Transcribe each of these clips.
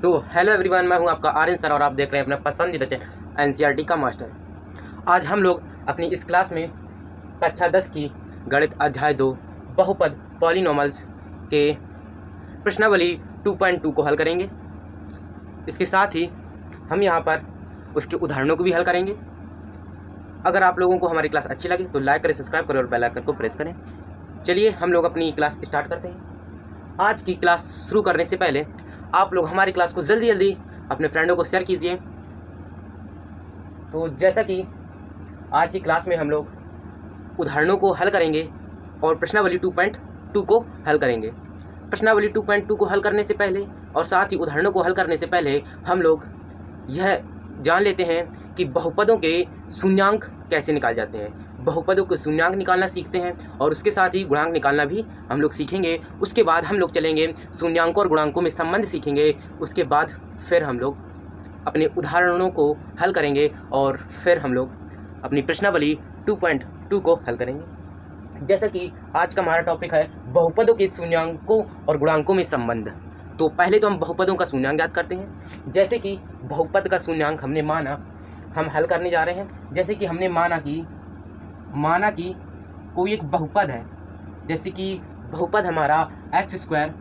Hello everyone, मैं हूं आपका आर्यन सर और आप देख रहे हैं अपना पसंदीदा चैनल एनसीईआरटी का मास्टर। आज हम लोग अपनी इस क्लास में कक्षा 10 की गणित अध्याय 2 बहुपद पॉलिनॉमियल्स के प्रश्नावली 2.2 को हल करेंगे। इसके साथ ही हम यहां पर उसके उदाहरणों को भी हल करेंगे। अगर आप लोगों को हमारी क्लास अच्छी लगे तो लाइक करें, सब्सक्राइब करें और बेल आइकन को प्रेस करें। चलिए हम लोग अपनी क्लास स्टार्ट करते हैं। आज की क्लास शुरू करने से पहले आप लोग हमारी क्लास को जल्दी जल्दी अपने फ्रेंडों को शेयर कीजिए। तो जैसा कि आज की क्लास में हम लोग उदाहरणों को हल करेंगे और प्रश्नावली 2.2 को हल करेंगे। प्रश्नावली 2.2 को हल करने से पहले और साथ ही उदाहरणों को हल करने से पहले हम लोग यह जान लेते हैं कि बहुपदों के शून्यांक कैसे निकाले जाते हैं। बहुपदों के शून्यांक निकालना सीखते हैं और उसके साथ ही गुणांक निकालना भी हम लोग सीखेंगे। उसके बाद हम लोग चलेंगे शून्यांकों और गुणांकों में संबंध सीखेंगे। उसके बाद फिर हम लोग अपने उदाहरणों को हल करेंगे और फिर हम लोग अपनी प्रश्नावली 2.2 को हल करेंगे। जैसा कि आज का हमारा टॉपिक है बहुपदों के शून्यांकों और गुणांकों में संबंध। तो पहले तो हम बहुपदों का शून्यांक याद करते हैं। जैसे कि बहुपद का शून्यांक हमने माना, हम हल करने जा रहे हैं। जैसे कि हमने माना कि कोई एक बहुपद है। जैसे कि बहुपद हमारा x square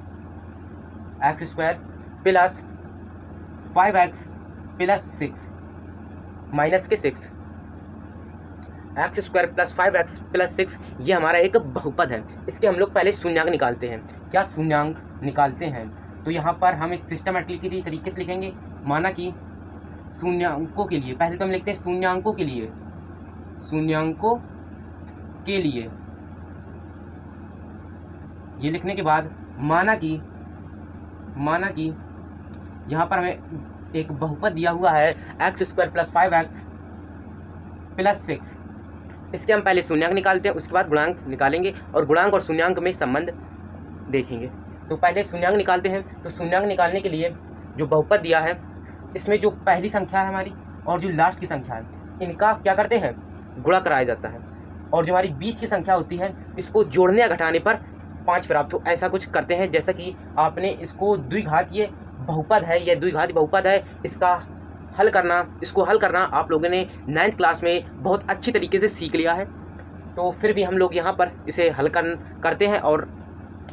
plus 5x plus 6 minus के 6, x square plus 5x plus 6 ये हमारा एक बहुपद है। इसके हम लोग पहले शून्यांक निकालते हैं। क्या शून्यांक निकालते हैं? तो यहाँ पर हम एक सिस्टमेटिकली तरीके से लिखेंगे। माना कि शून्यांकों के लिए पहले तो हम लिखते हैं शून्यांकों के लिए ये लिखने के बाद माना कि यहाँ पर हमें एक बहुपद दिया हुआ है x square plus 5x plus 6। इसके हम पहले शून्यांक निकालते हैं, उसके बाद गुणांक निकालेंगे और गुणांक और शून्यांक में संबंध देखेंगे। तो पहले शून्यांक निकालते हैं। तो शून्यांक निकालने के लिए जो बहुपद दिया है, इसमें जो पहली संख्या है हमारी और जो लास्ट की संख्या है, इनका क्या करते हैं, गुणा कराया जाता है। और जो हमारी बीच की संख्या होती है, इसको जोड़ने या घटाने पर 5 प्राप्त हो, ऐसा कुछ करते हैं। जैसा कि आपने इसको द्विघातीय बहुपद है, यह द्विघाती बहुपद है। इसको हल करना आप लोगों ने 9th क्लास में बहुत अच्छी तरीके से सीख लिया है। तो फिर भी हम लोग यहाँ पर इसे हल करते हैं और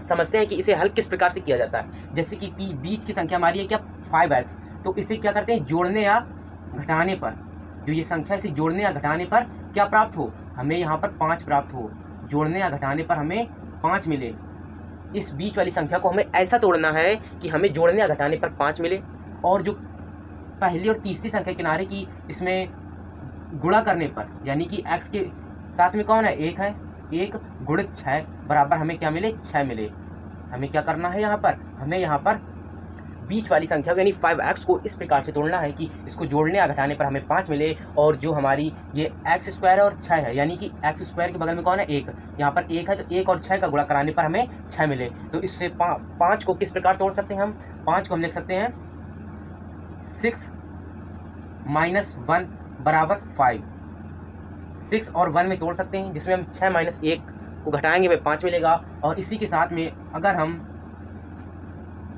समझते हैं कि इसे हल किस प्रकार से किया जाता है। जैसे कि बीच की संख्या हमारी है क्या, 5x। तो इसे क्या करते हैं, जोड़ने या घटाने पर, जो ये संख्या इसे जोड़ने या घटाने पर क्या प्राप्त हो, हमें यहाँ पर 5 प्राप्त हो। जोड़ने या घटाने पर हमें 5 मिले। इस बीच वाली संख्या को हमें ऐसा तोड़ना है कि हमें जोड़ने या घटाने पर 5 मिले। और जो पहली और तीसरी संख्या किनारे की, इसमें गुणा करने पर, यानी कि x के साथ में कौन है, 1 है, 1 गुणित 6 बराबर हमें क्या मिले, 6 मिले। हमें क्या करना है, हमें यहाँ पर बीच वाली संख्या यानी 5x को इस प्रकार से तोड़ना है कि इसको जोड़ने या घटाने पर हमें 5 मिले। और जो हमारी ये x स्क्वायर और 6 है, यानी कि x स्क्वायर के बगल में कौन है, 1, यहाँ पर 1 है, तो 1 और 6 का गुणा कराने पर हमें 6 मिले। तो इससे 5 को किस प्रकार तोड़ सकते हैं हम, 5 को हम लिख सकते हैं 6 माइनस 1 बराबर 5। 6 और 1 में तोड़ सकते हैं, जिसमें हम 6 माइनस 1 को घटाएंगे हमें 5 मिलेगा। और इसी के साथ में अगर हम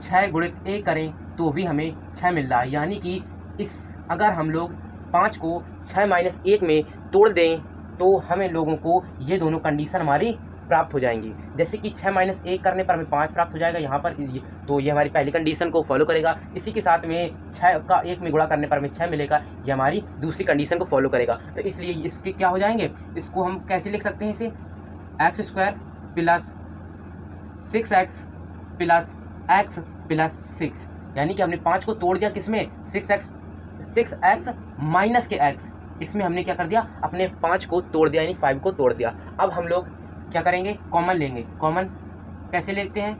6 गुणित 1 करें तो भी हमें 6 मिल रहा है। यानी कि अगर हम लोग 5 को 6 माइनस 1 में तोड़ दें तो हमें लोगों को ये दोनों कंडीशन हमारी प्राप्त हो जाएंगी। जैसे कि 6 माइनस 1 करने पर हमें 5 प्राप्त हो जाएगा यहाँ पर, तो ये हमारी पहली कंडीशन को फॉलो करेगा। इसी के साथ में 6 का 1 में गुणा करने पर हमें 6 मिलेगा, ये हमारी दूसरी कंडीशन को फॉलो करेगा। तो इसलिए इसके क्या हो जाएंगे, इसको हम कैसे लिख सकते हैं, इसे x square plus 6x plus x plus 6, यानी कि हमने 5 को तोड़ दिया किसमें, 6x माइनस के x, इसमें हमने क्या कर दिया, अपने 5 को तोड़ दिया, यानी 5 को तोड़ दिया। अब हम लोग क्या करेंगे, कॉमन लेंगे। कॉमन कैसे लेते हैं,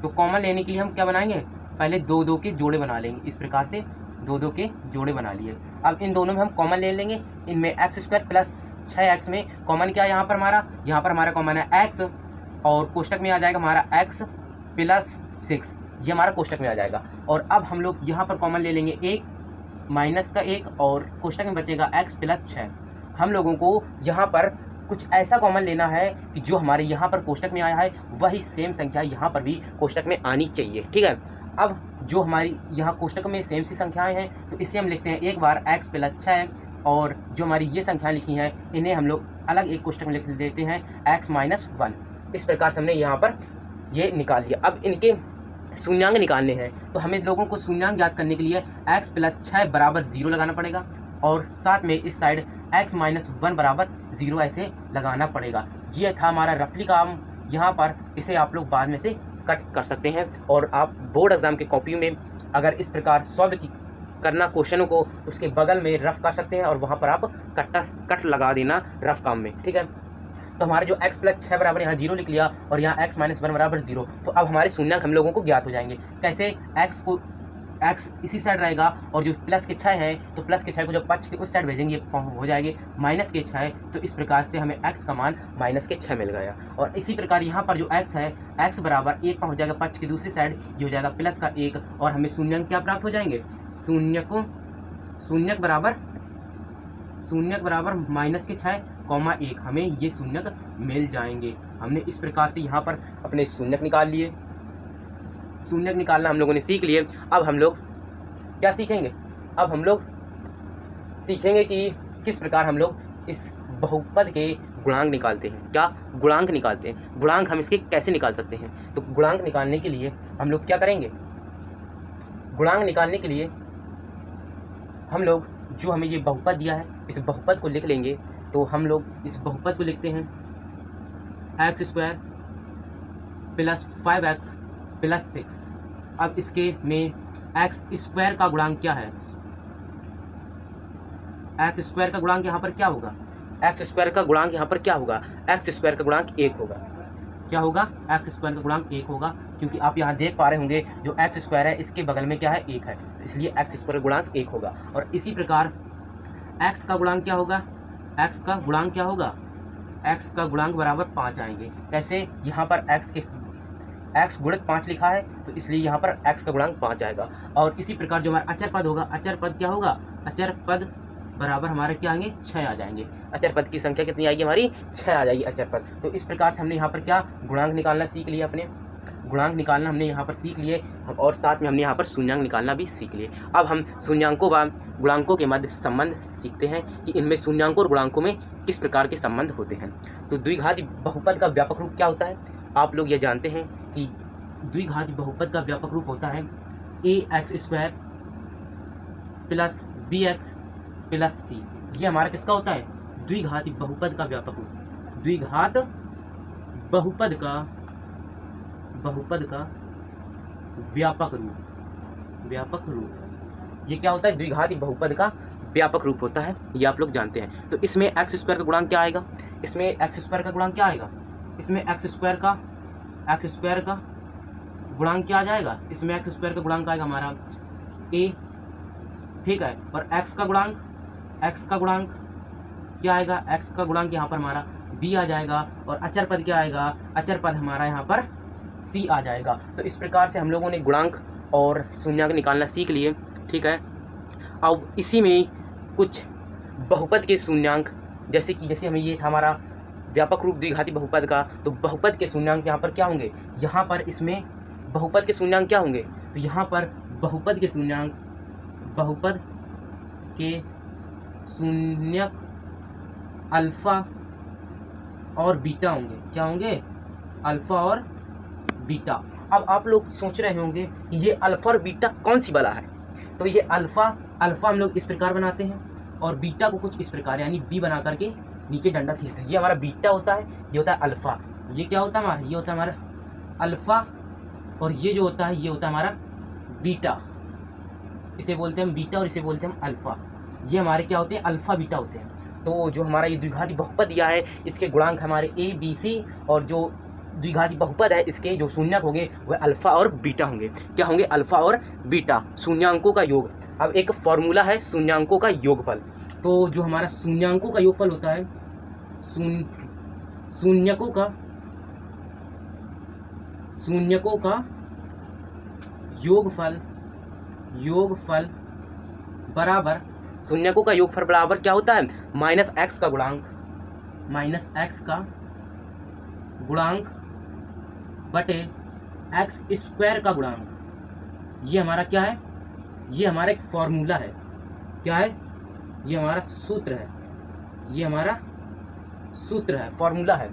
तो कॉमन लेने के लिए हम क्या बनाएंगे, पहले 2 के जोड़े बना लेंगे। इस प्रकार से 2 के जोड़े बना लिए। अब इन दोनों में हम कॉमन ले लेंगे। इनमें एक्स स्क्वायर प्लस 6x में कॉमन क्या है, यहाँ पर हमारा कॉमन है x, और कोष्टक में आ जाएगा हमारा x प्लस 6, ये हमारा कोष्टक में आ जाएगा। और अब हम लोग यहाँ पर कॉमन ले लेंगे 1 माइनस का 1, और कोष्टक में बचेगा x प्लस 6। हम लोगों को यहाँ पर कुछ ऐसा कॉमन लेना है कि जो हमारे यहाँ पर कोष्टक में आया है वही सेम संख्या यहाँ पर भी कोष्टक में आनी चाहिए। ठीक है। अब जो हमारी यहाँ कोष्टक में सेम सी संख्याएं हैं तो इसे हम लिखते हैं एक बार x प्लस 6, और जो हमारी ये संख्याएं लिखी हैं इन्हें हम लोग अलग एक कोष्टक में लिख देते हैं x माइनस 1। इस प्रकार से हमने यहाँ पर ये निकाल लिया। अब इनके शून्यांक निकालने हैं तो हमें लोगों को शून्यांक ज्ञात करने के लिए x प्लस 6 बराबर 0 लगाना पड़ेगा, और साथ में इस साइड x माइनस 1 बराबर 0 ऐसे लगाना पड़ेगा। ये था हमारा रफली काम। यहाँ पर इसे आप लोग बाद में से कट कर सकते हैं, और आप बोर्ड एग्जाम के कॉपी में अगर इस प्रकार सॉल्व करना क्वेश्चनों को उसके बगल में रफ कर सकते हैं, और वहाँ पर आप कट लगा देना रफ काम में, ठीक है। तो हमारे जो x प्लस 6 बराबर यहाँ 0 लिख लिया, और यहाँ x माइनस 1 बराबर 0। तो अब हमारे शून्यांक हम लोगों को ज्ञात हो जाएंगे। कैसे? x इसी साइड रहेगा, और जो प्लस के 6 है तो प्लस के 6 को जब पक्ष के उस साइड भेजेंगे हो जाएंगे माइनस के 6। तो इस प्रकार से हमें x का मान माइनस के 6 मिल गया। और इसी प्रकार यहाँ पर जो x है, x बराबर 1 का हो जाएगा पक्ष की दूसरी साइड, ये हो जाएगा प्लस का 1, और हमें शून्यांक क्या प्राप्त हो जाएंगे? शून्यक बराबर माइनस के 6, 1, हमें ये शून्यक मिल जाएंगे। हमने इस प्रकार से यहाँ पर अपने शून्यक निकाल लिए। शून्यक निकालना हम लोगों ने सीख लिए। अब हम लोग क्या सीखेंगे? अब हम लोग सीखेंगे कि किस प्रकार हम लोग इस बहुपद के गुणांक निकालते हैं। क्या गुणांक निकालते हैं? गुणांक हम इसके कैसे निकाल सकते हैं? तो गुणांक निकालने के लिए हम लोग क्या करेंगे? गुणांक निकालने के लिए हम लोग जो हमें ये बहुपद दिया है इस बहुपद को लिख लेंगे। तो हम लोग इस बहुपद को लिखते हैं x² प्लस 5x प्लस 6। अब इसके में x² का गुणांक क्या है? x² का गुणांक यहाँ पर क्या होगा? x² का गुणांक यहाँ पर क्या होगा? x² का गुणांक 1 होगा। क्या होगा? x² का गुणांक 1 होगा, क्योंकि आप यहाँ देख पा रहे होंगे जो x² है इसके बगल में क्या है? 1 है, तो इसलिए x² का गुणांक 1 होगा। और इसी प्रकार x का गुणांक क्या होगा? x का गुणांक क्या होगा? x का गुणांक बराबर 5 आएंगे। कैसे? यहाँ पर x गुणित 5 लिखा है, तो इसलिए यहाँ पर x का गुणांक 5 आएगा। और इसी प्रकार जो हमारा अचर पद होगा, अचर पद क्या होगा? अचर पद बराबर हमारे क्या आएंगे? 6 आ जाएंगे। अचर पद की संख्या कितनी आएगी? हमारी 6 आ जाएगी अचर पद। तो इस प्रकार से हमने यहाँ पर क्या गुणांक निकालना सीख लिया। अपने गुणांक निकालना हमने यहाँ पर सीख लिए, और साथ में हमने यहाँ पर शून्यांक निकालना भी सीख लिए। अब हम शून्यांकों व गुणांकों के मध्य संबंध सीखते हैं कि इनमें शून्यांकों और गुणांकों में किस प्रकार के संबंध होते हैं। तो द्विघाती बहुपद का व्यापक रूप क्या होता है? आप लोग ये जानते हैं कि द्विघाती बहुपद का व्यापक रूप होता है ax² plus bx plus c। ये हमारा किसका होता है? द्विघाती बहुपद का व्यापक रूप। द्विघात बहुपद का व्यापक रूप। ये क्या होता है? द्विघाती बहुपद का व्यापक रूप होता है, ये आप लोग जानते हैं। तो इसमें x² का गुणांक क्या आएगा? इसमें x² का गुणांक क्या आएगा? इसमें x² का गुणांक क्या आ जाएगा? इसमें x² का गुणांक आएगा हमारा a, ठीक है। और x का गुणांक क्या आएगा? x का गुणांक यहाँ पर हमारा b आ जाएगा। और अचर पद क्या आएगा? अचर पद हमारा यहाँ पर c आ जाएगा। तो इस प्रकार से हम लोगों ने गुणांक और शून्यांक निकालना सीख लिए, ठीक है। अब इसी में कुछ बहुपद के शून्यांक, जैसे हमें ये था हमारा व्यापक रूप द्विघाती बहुपद का, तो बहुपद के शून्यांक यहाँ पर क्या होंगे? यहाँ पर इसमें बहुपद के शून्यांक क्या होंगे? तो यहाँ पर बहुपद के शून्यांक अल्फा और बीटा होंगे। क्या होंगे? अल्फा और बीटा। अब आप लोग सोच रहे होंगे कि ये अल्फा और बीटा कौन सी बला है? तो ये अल्फा हम लोग इस प्रकार बनाते हैं, और बीटा को कुछ इस प्रकार यानी बी बना करके नीचे डंडा खींचते हैं। ये हमारा बीटा होता है, ये होता है अल्फा। ये क्या होता है हमारा? ये होता है हमारा अल्फा, और ये जो होता है ये होता है हमारा बीटा। इसे बोलते हैं हम बीटा और इसे बोलते हैं हम अल्फा। ये हमारे क्या होते हैं? अल्फा बीटा होते हैं। तो जो हमारा ये द्विघाती बहुपद दिया है इसके गुणांक हमारे a, b, c, और जो द्विघाती बहुपद है इसके जो शून्यक होंगे वह अल्फा और बीटा होंगे। क्या होंगे? अल्फा और बीटा, शून्यांकों का योग। अब एक फॉर्मूला है शून्यांकों का योगफल। तो जो हमारा शून्यांकों का योगफल होता है, शून्यकों का योगफल बराबर, शून्यकों का योगफल बराबर क्या होता है? माइनस x का गुणांक बटे x² का गुणांक। ये हमारा क्या है, ये हमारा एक फॉर्मूला है, क्या है, ये हमारा सूत्र है, ये हमारा सूत्र है, फॉर्मूला है।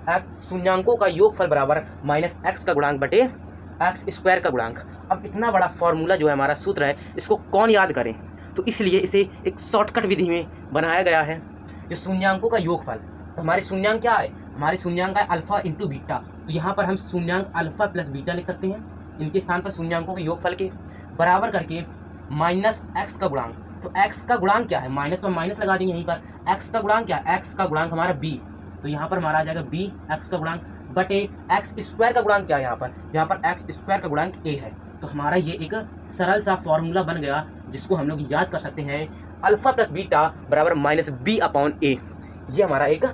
एक्स शून्यांकों का योगफल बराबर माइनस एक्स का गुणांक बटे एक्स स्क्वायर का गुणांक। अब इतना बड़ा फॉर्मूला जो है हमारा सूत्र है, इसको कौन याद करे, तो इसलिए इसे एक शॉर्टकट विधि में बनाया गया है। जो शून्यांकों का योगफल, तो हमारे शून्यांक क्या है, हमारे शून्यांक है अल्फा इंटू बीटा, तो यहाँ पर हम शून्यांक अल्फा प्लस बीटा लिख सकते हैं, इनके स्थान पर शून्यांकों के योगफल के बराबर करके माइनस एक्स का गुणांक। तो एक्स का गुणांक क्या है, माइनस पर माइनस लगा देंगे यहीं पर, एक्स का गुणांक क्या है, एक्स का गुणांक हमारा बी, तो यहाँ पर हमारा आ जाएगा बी एक्स का गुणांक बटे एक्स स्क्वायर का गुणांक क्या है, यहाँ पर एक्स स्क्वायर का गुणांक ए है। तो हमारा ये एक सरल सा फॉर्मूला बन गया, जिसको हम लोग याद कर सकते हैं, अल्फा प्लस बीटा बराबर माइनस बी अपॉन ए। ये हमारा एक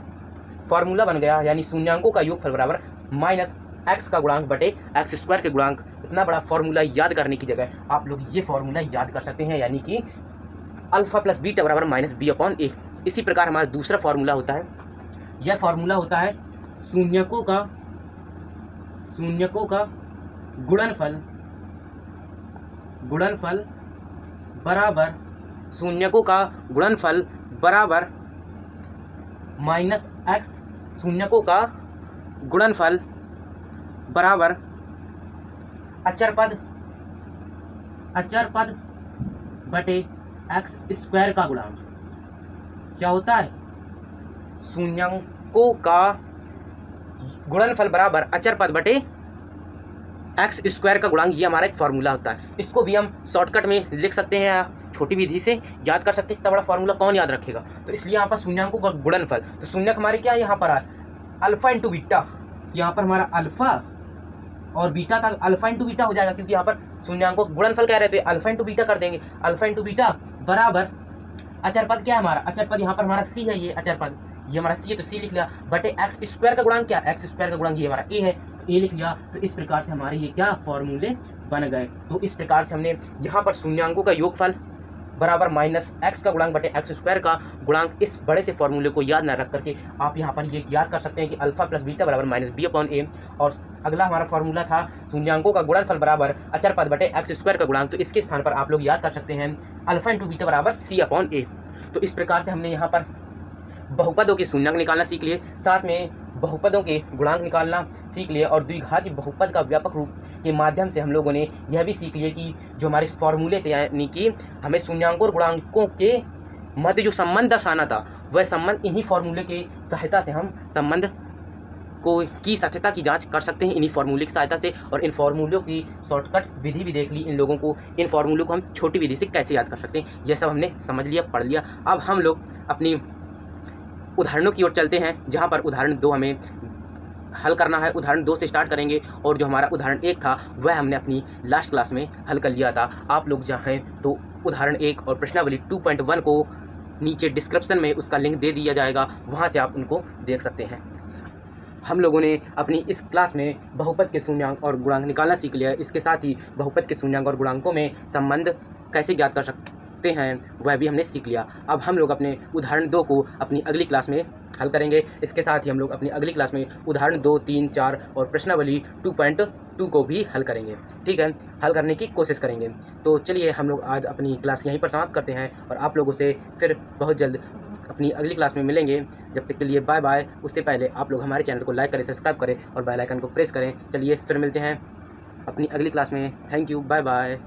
फॉर्मूला बन गया, यानी शून्यांकों का योगफल बराबर माइनस एक्स का गुणांक बटे एक्स स्क्वायर के गुणांक। इतना बड़ा फॉर्मूला याद करने की जगह आप लोग ये फॉर्मूला याद कर सकते हैं, यानी कि अल्फा प्लस बीटा बराबर माइनस बी अपॉन ए। इसी प्रकार हमारा दूसरा फॉर्मूला होता है, यह फॉर्मूला होता है शून्यकों का गुणनफल बराबर, शून्यकों का गुणनफल बराबर माइनस एक्स, शून्यकों का गुणनफल बराबर अचर पद बटे एक्स स्क्वायर का गुणांक। क्या होता है, शून्यकों का गुणनफल बराबर अचर पद बटे एक्स स्क्वायर का गुणांक। ये हमारा एक फॉर्मूला होता है, इसको भी हम शॉर्टकट में लिख सकते हैं, छोटी विधि से याद कर सकते हैं। इतना बड़ा फॉर्मूला कौन याद रखेगा, तो इसलिए यहाँ पर शून्यांकों का गुणनफल, तो शून्यक हमारे क्या है, यहाँ पर अल्फा इंटू बीटा, यहाँ पर हमारा अल्फा और बीटा का अल्फा इंटू बीटा हो जाएगा, क्योंकि यहाँ पर शून्यांकों का गुणनफल कह रहे थे, अल्फा इंटू बीटा कर देंगे, अल्फा इंटू बीटा बराबर अचर पद क्या है हमारा, अचर पद यहाँ पर हमारा सी है, ये अचर पद ये हमारा सी है, तो सी लिख लिया बटे एक्स स्क्वायर का गुणांक क्या, एक्स स्क्वायर का गुणांक ये हमारा ए है, तो ए लिख लिया। तो इस प्रकार से हमारे ये क्या फॉर्मूले बन गए। तो इस प्रकार से हमने यहाँ पर शून्यांकों का योगफल बराबर माइनस एक्स का गुणांक बटे एक्स स्क्वायर का गुणांक, इस बड़े से फॉर्मूले को याद न रख करके आप यहाँ पर ये याद कर सकते हैं कि अल्फा प्लस बीटा बराबर माइनस बी अपॉन ए। और अगला हमारा फॉर्मूला था शून्यांकों का गुणनफल बराबर अचर पद बटे एक्स स्क्वायर का गुणांक, तो इसके स्थान पर आप लोग याद कर सकते हैं अल्फा इंटू बीटा बराबर सी अपॉन ए। तो इस प्रकार से हमने यहाँ पर बहुपदों के शून्यांक निकालना सीख लिए, साथ में बहुपदों के गुणांक निकालना सीख लिए, और द्विघात बहुपद का व्यापक रूप के माध्यम से हम लोगों ने यह भी सीख लिए कि जो हमारे फॉर्मूले थे, यानी कि हमें शून्यांकों और गुणांकों के मध्य जो संबंध दर्शाना था, वह संबंध इन्हीं फॉर्मूले की सहायता से हम संबंध की सत्यता की जांच कर सकते हैं, इन्हीं फॉर्मूले की सहायता से। और इन फॉर्मूलों की शॉर्टकट विधि भी देख ली इन लोगों को, इन फॉर्मूलों को हम छोटी विधि से कैसे याद कर सकते हैं, यह सब हमने समझ लिया, पढ़ लिया। अब हम लोग अपनी उदाहरणों की ओर चलते हैं, जहाँ पर उदाहरण 2 हमें हल करना है। उदाहरण 2 से स्टार्ट करेंगे, और जो हमारा उदाहरण 1 था वह हमने अपनी लास्ट क्लास में हल कर लिया था। आप लोग चाहें तो उदाहरण 1 और प्रश्नावली 2.1 को नीचे डिस्क्रिप्शन में उसका लिंक दे दिया जाएगा, वहाँ से आप उनको देख सकते हैं। हम लोगों ने अपनी इस क्लास में बहुपद के शून्यांक और गुणांक निकालना सीख लिया है। इसके साथ ही बहुपद के शून्यांक और गुणांकों में संबंध कैसे ज्ञात कर सकते हैं वह भी हमने सीख लिया। अब हम लोग अपने उदाहरण 2 को अपनी अगली क्लास में हल करेंगे। इसके साथ ही हम लोग अपनी अगली क्लास में उदाहरण 2, 3, 4 और प्रश्नावली 2.2 को भी हल करेंगे। ठीक है, हल करने की कोशिश करेंगे। तो चलिए हम लोग आज अपनी क्लास यहीं पर समाप्त करते हैं, और आप लोगों से फिर बहुत जल्द अपनी अगली क्लास में मिलेंगे। जब तक के लिए बाय बाय। उससे पहले आप लोग हमारे चैनल को लाइक करें, सब्सक्राइब करें और बेल आइकन को प्रेस करें। चलिए फिर मिलते हैं अपनी अगली क्लास में। Thank you, bye bye.